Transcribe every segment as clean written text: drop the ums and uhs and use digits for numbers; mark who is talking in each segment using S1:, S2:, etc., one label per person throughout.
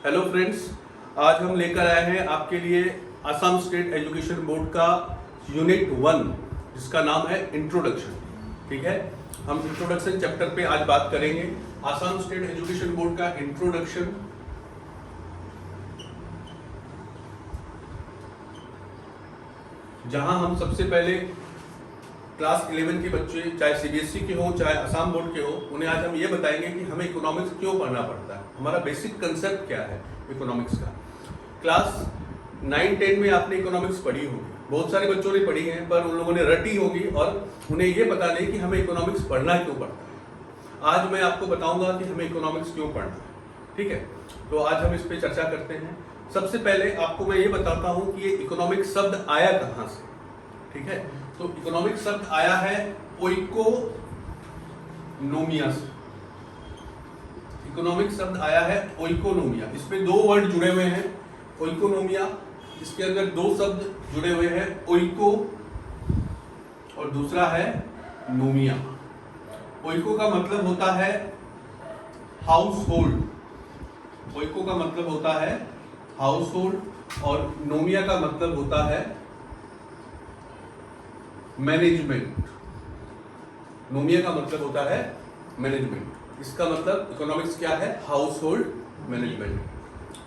S1: Hello friends, आज हम लेकर आए हैं आपके लिए असम स्टेट एजुकेशन बोर्ड का यूनिट 1 जिसका नाम है इंट्रोडक्शन। ठीक है, हम इंट्रोडक्शन चैप्टर पे आज बात करेंगे। असम स्टेट एजुकेशन बोर्ड का इंट्रोडक्शन जहां हम सबसे पहले क्लास 11 के बच्चे चाहे सीबीएसई के हो चाहे असम बोर्ड के हो, उन्हें आज हम ये बताएंगे कि हमें इकोनॉमिक्स क्यों पढ़ना पड़ता है, हमारा बेसिक कंसेप्ट क्या है इकोनॉमिक्स का। क्लास 9-10 में आपने इकोनॉमिक्स पढ़ी होगी, बहुत सारे बच्चों ने पढ़ी है, पर उन लोगों ने रटी होगी और उन्हें ये पता नहीं कि हमें इकोनॉमिक्स पढ़ना क्यों पड़ता है। आज मैं आपको बताऊंगा कि हमें इकोनॉमिक्स क्यों पढ़ना है। ठीक है, तो आज हम इस पे चर्चा करते हैं। सबसे पहले आपको मैं ये बताता हूँ कि ये इकोनॉमिक्स शब्द आया कहाँ से। ठीक है, तो इकोनॉमिक शब्द आया है ओइकोनोमिया से। इकोनॉमिक शब्द आया है ओइकोनोमिया, इसमें दो वर्ड जुड़े हुए हैं। ओइकोनोमिया, इसके अंदर दो शब्द जुड़े हुए हैं, ओइको और दूसरा है नोमिया। ओइको का मतलब होता है हाउस होल्ड, ओइको का मतलब होता है हाउस होल्ड और नोमिया का मतलब होता है मैनेजमेंट। नोमिया का मतलब होता है मैनेजमेंट, इसका मतलब इकोनॉमिक्स क्या है, हाउस होल्ड मैनेजमेंट।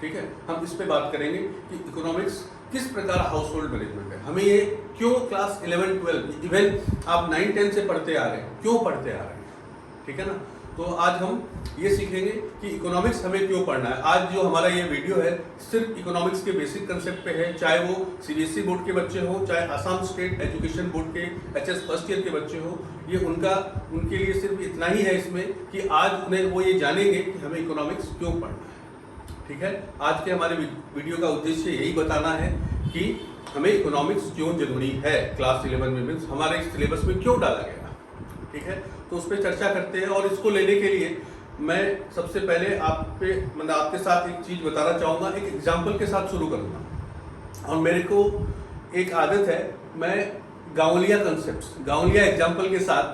S1: ठीक है, हम इस पे बात करेंगे कि इकोनॉमिक्स किस प्रकार हाउस होल्ड मैनेजमेंट है, हमें ये क्यों क्लास 11-12 इवन आप 9-10 से पढ़ते आ रहे हैं, क्यों पढ़ते आ रहे हैं। ठीक है ना, तो आज हम ये सीखेंगे कि इकोनॉमिक्स हमें क्यों पढ़ना है। आज जो हमारा ये वीडियो है सिर्फ इकोनॉमिक्स के बेसिक कंसेप्ट पे है, चाहे वो सीबीएसई बोर्ड के बच्चे हो चाहे असम स्टेट एजुकेशन बोर्ड के एचएस फर्स्ट ईयर के बच्चे हो, ये उनके लिए सिर्फ इतना ही है इसमें कि आज उन्हें वो ये जानेंगे कि हमें इकोनॉमिक्स क्यों पढ़ना है। ठीक है, आज के हमारे वीडियो का उद्देश्य यही बताना है कि हमें इकोनॉमिक्स क्यों जरूरी है, क्लास 11 में मीन्स हमारे सिलेबस में क्यों डाला गया। ठीक है, तो उस पर चर्चा करते हैं। और इसको लेने के लिए मैं सबसे पहले आपके साथ एक चीज बताना चाहूंगा, एक एग्जाम्पल के साथ शुरू करूंगा। और मेरे को एक आदत है, मैं गांवलिया कंसेप्ट्स, गांवलिया एग्जाम्पल के साथ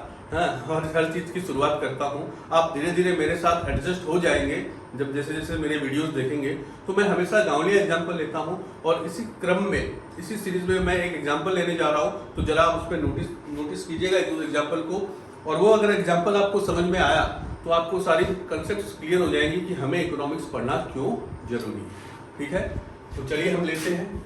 S1: और हर चीज की शुरुआत करता हूं। आप धीरे धीरे मेरे साथ एडजस्ट हो जाएंगे जब जैसे जैसे मेरे वीडियोस देखेंगे, तो मैं हमेशा गांवलिया एग्जाम्पल लेता हूं। और इसी क्रम में, इसी सीरीज में मैं एक एग्जाम्पल लेने जा रहा हूं, तो जरा आप उस पर नोटिस कीजिएगा उस एग्जाम्पल को। और वो अगर एग्जाम्पल आपको समझ में आया तो आपको सारी कंसेप्ट्स क्लियर हो जाएंगी कि हमें इकोनॉमिक्स पढ़ना क्यों जरूरी है। ठीक है, तो चलिए हम लेते हैं।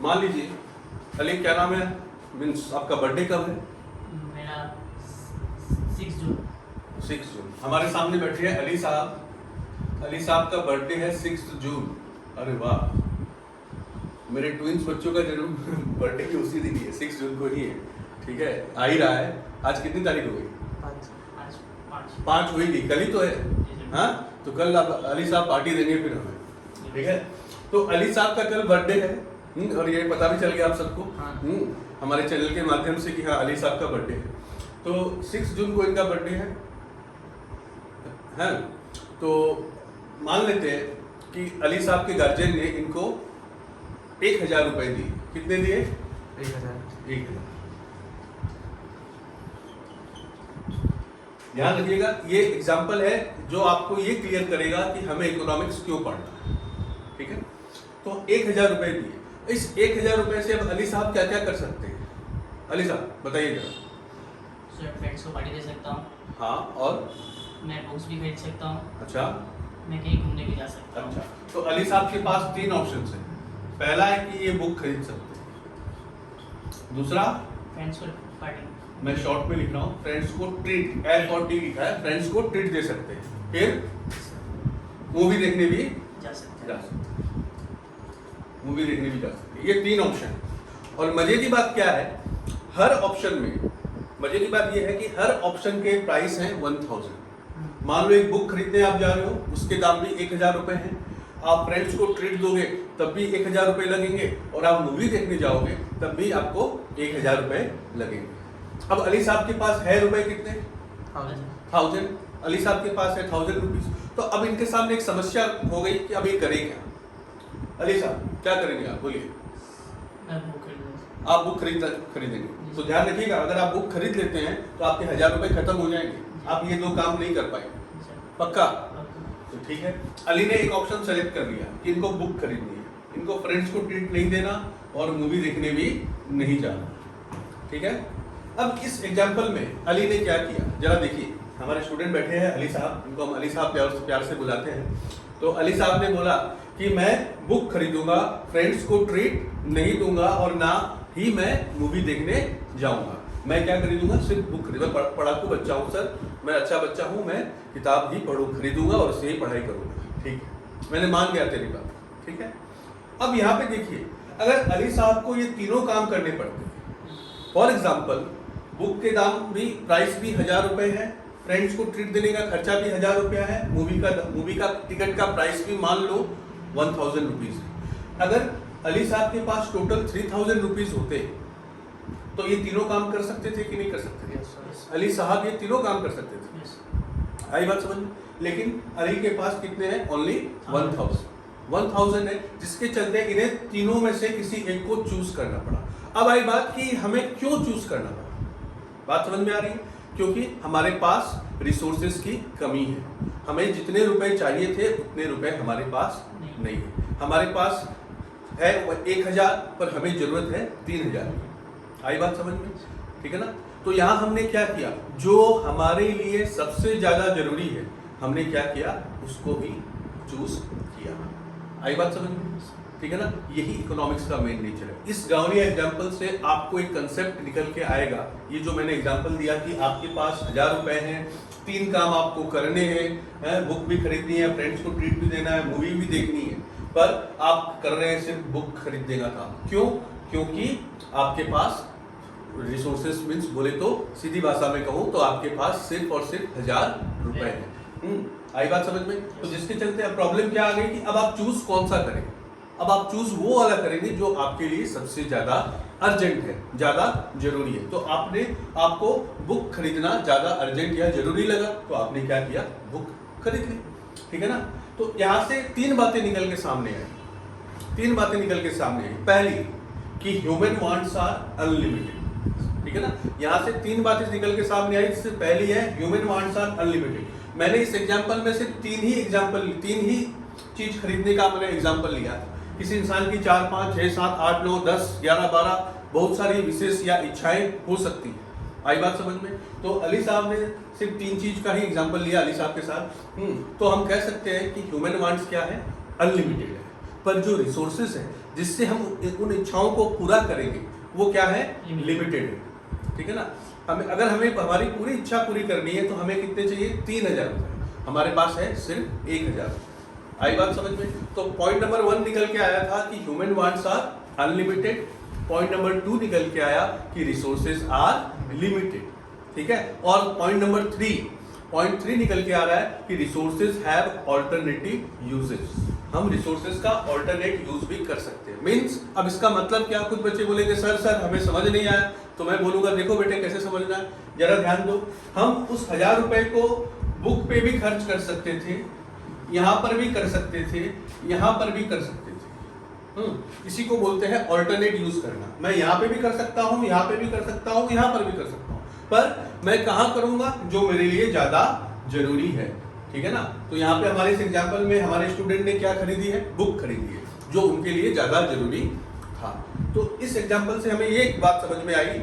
S1: मान लीजिए अली, क्या नाम है, मीन्स आपका बर्थडे कब है?
S2: मेरा 6 जून।
S1: 6 जून। हमारे सामने बैठे हैं अली साहब। अली साहब का बर्थडे है 6 जून। अरे वाह, मेरे ट्विंस बच्चों का जन्म बर्थडे भी उसी दिन ही है, 6 जून को ही है। ठीक है, आ ही रहा है। आज कितनी तारीख हो गई? 5 हुई थी, कल ही तो है। हाँ, तो कल आप अली साहब पार्टी देंगे फिर हमें। ठीक है, तो अली साहब का कल बर्थडे है और ये पता भी चल गया आप सबको हमारे चैनल के माध्यम से कि हाँ अली साहब का बर्थडे है। तो 6 जून को इनका बर्थडे है। तो मान लेते हैं कि अली साहब के गार्जियन ने इनको 1000 रुपए दिए। कितने दिए? 1000। ध्यान रखिएगा, ये एग्जाम्पल है जो आपको ये क्लियर करेगा कि हमें इकोनॉमिक्स क्यों पढ़ना है। ठीक है, तो 1000 रुपए दिए। इस 1000 रुपए से अब अली साहब क्या क्या कर सकते हैं? अली साहब बताइए जरा।
S2: फ्रेंड्स को पार्टी दे सकता हूँ।
S1: हाँ, और
S2: मैं बुक्स भी खरीद सकता हूँ।
S1: अच्छा,
S2: मैं कहीं घूमने भी जा सकता हूँ।
S1: अच्छा, तो अली साहब के पास 3 ऑप्शन है। पहला है कि ये बुक खरीद सकते हैं, दूसरा
S2: फ्रेंड्स को पार्टी,
S1: मैं शॉर्ट में लिख रहा हूँ, फ्रेंड्स को ट्रीट, F-O-T लिखा है, फ्रेंड्स को ट्रीट दे सकते हैं। फिर मूवी देखने भी
S2: जा सकते हैं।
S1: मूवी देखने भी जा सकते हैं। ये 3 ऑप्शन। और मजे की बात क्या है, हर ऑप्शन में मजे की बात ये है कि हर ऑप्शन के प्राइस हैं 1000। मान लो एक बुक खरीदने आप जा रहे हो, उसके दाम भी 1000 रुपए हैं। आप फ्रेंड्स को ट्रीट दोगे तब भी 1000 रुपए लगेंगे, और आप मूवी देखने जाओगे तब भी आपको 1000 रुपए लगेंगे। अब अली साहब के पास है रुपए कितने? 1000। अली साहब के पास है 1000 रुपीज। तो अब इनके सामने एक समस्या हो गई कि अब ये करें क्या। अली साहब क्या करेंगे आप, बोलिए।
S2: मैं बुक खरीदूंगा।
S1: आप बुक खरीदेंगे, तो ध्यान रखिएगा, अगर आप बुक खरीद लेते हैं तो आपके 1000 रुपए खत्म हो जाएंगे, आप ये 2 काम नहीं कर पाएंगे।
S2: सर,
S1: पक्का?
S2: आपको-
S1: तो ठीक है, अली ने एक ऑप्शन सेलेक्ट कर लिया कि इनको बुक खरीदनी है, इनको फ्रेंड्स को ट्रीट नहीं देना और मूवी देखने भी नहीं जाना। ठीक है, अब इस एग्जाम्पल में अली ने क्या किया जरा देखिए। हमारे स्टूडेंट बैठे हैं अली साहब, इनको हम अली साहब प्यार से बुलाते हैं। तो अली साहब ने बोला कि मैं बुक खरीदूंगा, फ्रेंड्स को ट्रीट नहीं दूंगा और ना ही मैं मूवी देखने जाऊंगा। मैं क्या खरीदूंगा, सिर्फ बुक खरीदूंगा। मैं पढ़ाकू बच्चा हूँ सर, मैं अच्छा बच्चा हूँ, मैं किताब ही खरीदूंगा और उससे ही पढ़ाई करूंगा। ठीक है, मैंने मान गया तेरी बात। ठीक है, अब यहाँ पे देखिए, अगर अली साहब को ये तीनों काम करने पड़ते, फॉर एग्जाम्पल बुक के दाम भी, प्राइस भी 1000 रुपए है, फ्रेंड्स को ट्रीट देने का खर्चा भी 1000 रुपया है, मूवी का टिकट का प्राइस भी मान लो 1000 रुपीज। अगर अली साहब के पास टोटल 3000 रुपीज होते तो ये तीनों काम कर सकते थे कि नहीं कर सकते थे?
S2: Yes, sir.
S1: अली साहब ये तीनों काम कर सकते थे।
S2: Yes.
S1: आई बात समझ में? लेकिन अली के पास कितने हैं? ओनली 1000 है, जिसके चलते इन्हें तीनों में से किसी एक को चूज करना पड़ा। अब आई बात कि हमें क्यों चूज करना पड़ा, बात समझ में आ रही है? क्योंकि हमारे पास रिसोर्सेज की कमी है, हमें जितने रुपए चाहिए थे उतने रुपए हमारे पास नहीं है। हमारे पास है 1000 पर हमें जरूरत है 3000 की। आई बात समझ में? ठीक है ना? तो यहाँ हमने क्या किया, जो हमारे लिए सबसे ज्यादा जरूरी है हमने क्या किया, उसको भी चूज किया। आई बात समझ में? ठीक है ना? यही इकोनॉमिक्स का मेन नेचर है। इस गावलिया एग्जाम्पल से आपको एक कंसेप्ट निकल के आएगा। ये जो मैंने एग्जाम्पल दिया कि आपके पास 1000 रुपए हैं, 3 काम आपको करने हैं, बुक भी खरीदनी है, फ्रेंड्स को ट्रीट भी देना है, मूवी भी देखनी है, पर आप कर रहे हैं सिर्फ बुक खरीदने का काम। क्यों? क्योंकि आपके पास रिसोर्सेस मीन्स बोले तो सीधी भाषा में कहूँ तो आपके पास सिर्फ और सिर्फ 1000 रुपए है। आई बात समझ में? तो जिसके चलते अब प्रॉब्लम क्या आ गई कि अब आप चूज कौन सा करें। अब आप चूज वो वाला करेंगे जो आपके लिए सबसे ज्यादा अर्जेंट है, ज्यादा जरूरी है। तो आपको बुक खरीदना ज्यादा अर्जेंट या जरूरी लगा तो आपने क्या किया, बुक खरीद ली। ठीक है ना? तो यहाँ से 3 बातें निकल के सामने आई। 3 बातें निकल के सामने आई। पहली कि ह्यूमन वांट्स आर अनलिमिटेड। ठीक है ना? यहाँ से 3 बातें निकल के सामने आई। जिससे पहली है ह्यूमन वांट्स आर अनलिमिटेड। मैंने इस एग्जाम्पल में से 3 ही चीज खरीदने का मैंने एग्जाम्पल लिया। किसी इंसान की 4, 5, 6, 7, 8, 9, 10, 11, 12 बहुत सारी विशेष या इच्छाएं हो सकती हैं। आई बात समझ में? तो अली साहब ने सिर्फ 3 चीज का ही एग्जाम्पल लिया अली साहब के साथ। तो हम कह सकते हैं कि ह्यूमन वांट्स क्या है, अनलिमिटेड है, पर जो रिसोर्सेस है जिससे हम उन इच्छाओं को पूरा करेंगे वो क्या है, लिमिटेड है। ठीक है ना? अगर हमें हमारी पूरी इच्छा पूरी करनी है तो हमें कितने चाहिए, 3000 रुपए। हमारे पास है सिर्फ 1000। आई बात समझ में? तो पॉइंट नंबर 1 निकल के आया था कि human wants are unlimited. Point number 2 निकल के आया कि रिसोर्सेज आर लिमिटेड। ठीक है? और पॉइंट नंबर 3 निकल के आ रहा है कि रिसोर्सेज हैव ऑल्टरनेटिव यूजेस। हम रिसोर्सेज का ऑल्टरनेट यूज भी कर सकते हैं। मींस अब इसका मतलब क्या, कुछ बच्चे बोलेंगे सर हमें समझ नहीं आया, तो मैं बोलूंगा देखो बेटे कैसे समझना है, जरा ध्यान दो। हम उस 1000 रुपए को बुक पे भी खर्च कर सकते थे, यहाँ पर भी कर सकते थे, यहाँ पर भी कर सकते थे। इसी को बोलते हैं ऑल्टरनेट यूज करना। मैं यहाँ पे भी कर सकता हूँ, यहाँ पे भी कर सकता हूँ, यहाँ पर भी कर सकता हूँ, पर मैं कहाँ करूंगा, जो मेरे लिए ज्यादा जरूरी है। ठीक है ना? तो यहाँ पे हमारे इस एग्जाम्पल में हमारे स्टूडेंट ने क्या खरीदी है, बुक खरीदी है, जो उनके लिए ज्यादा जरूरी था। तो इस एग्जाम्पल से हमें ये एक बात समझ में आई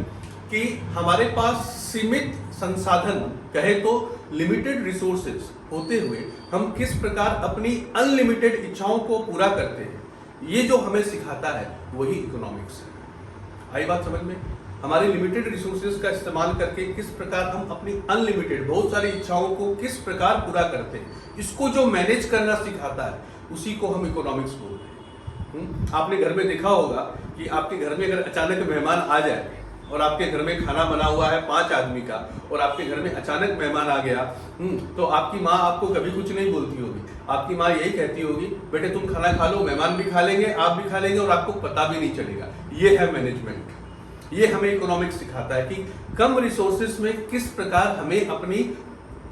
S1: कि हमारे पास सीमित संसाधन, कहे तो लिमिटेड रिसोर्सेज होते हुए हम किस प्रकार अपनी अनलिमिटेड इच्छाओं को पूरा करते हैं, ये जो हमें सिखाता है वही इकोनॉमिक्स है। आई बात समझ में? हमारे लिमिटेड रिसोर्सेज का इस्तेमाल करके किस प्रकार हम अपनी अनलिमिटेड बहुत सारी इच्छाओं को किस प्रकार पूरा करते हैं, इसको जो मैनेज करना सिखाता है उसी को हम इकोनॉमिक्स बोलते हैं। आपने घर में देखा होगा कि आपके घर में अगर अचानक मेहमान आ जाए और आपके घर में खाना बना हुआ है 5 आदमी का, और आपके घर में अचानक मेहमान आ गया, तो आपकी माँ आपको कभी कुछ नहीं बोलती होगी। आपकी माँ यही कहती होगी, बेटे तुम खाना खा लो, मेहमान भी खा लेंगे, आप भी खा लेंगे और आपको पता भी नहीं चलेगा। ये है मैनेजमेंट। ये हमें इकोनॉमिक्स सिखाता है कि कम रिसोर्सेज में किस प्रकार हमें अपनी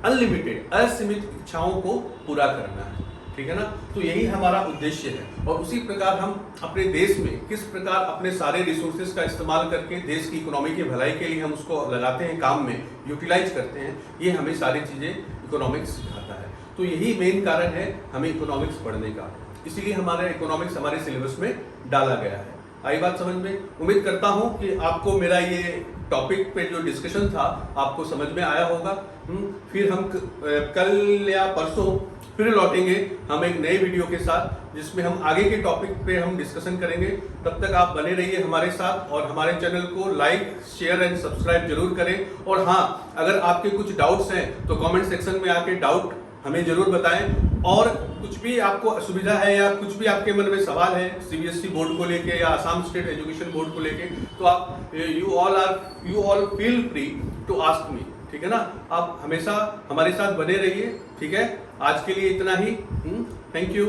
S1: अनलिमिटेड, असीमित इच्छाओं को पूरा करना है। ठीक है ना। तो यही हमारा उद्देश्य है और उसी प्रकार हम अपने देश में किस प्रकार अपने सारे रिसोर्सेज का इस्तेमाल करके देश की इकोनॉमी की भलाई के लिए हम उसको लगाते हैं, काम में यूटिलाइज करते हैं, ये हमें सारी चीज़ें इकोनॉमिक्स सिखाता है। तो यही मेन कारण है हमें इकोनॉमिक्स पढ़ने का, इसीलिए हमारा इकोनॉमिक्स हमारे सिलेबस में डाला गया है। आई बात समझ में? उम्मीद करता हूं कि आपको मेरा ये टॉपिक पे जो डिस्कशन था आपको समझ में आया होगा। फिर हम कल या परसों फिर लौटेंगे हम एक नए वीडियो के साथ जिसमें हम आगे के टॉपिक पे हम डिस्कशन करेंगे। तब तक आप बने रहिए हमारे साथ और हमारे चैनल को लाइक, शेयर एंड सब्सक्राइब जरूर करें। और हाँ, अगर आपके कुछ डाउट्स हैं तो कमेंट सेक्शन में आके डाउट हमें जरूर बताएं और कुछ भी आपको असुविधा है या कुछ भी आपके मन में सवाल है सीबीएसई बोर्ड को लेके या आसाम स्टेट एजुकेशन बोर्ड को लेके, तो आप you all feel free to ask me, ठीक है ना। आप हमेशा हमारे साथ बने रहिए, ठीक है। आज के लिए इतना ही। Thank you.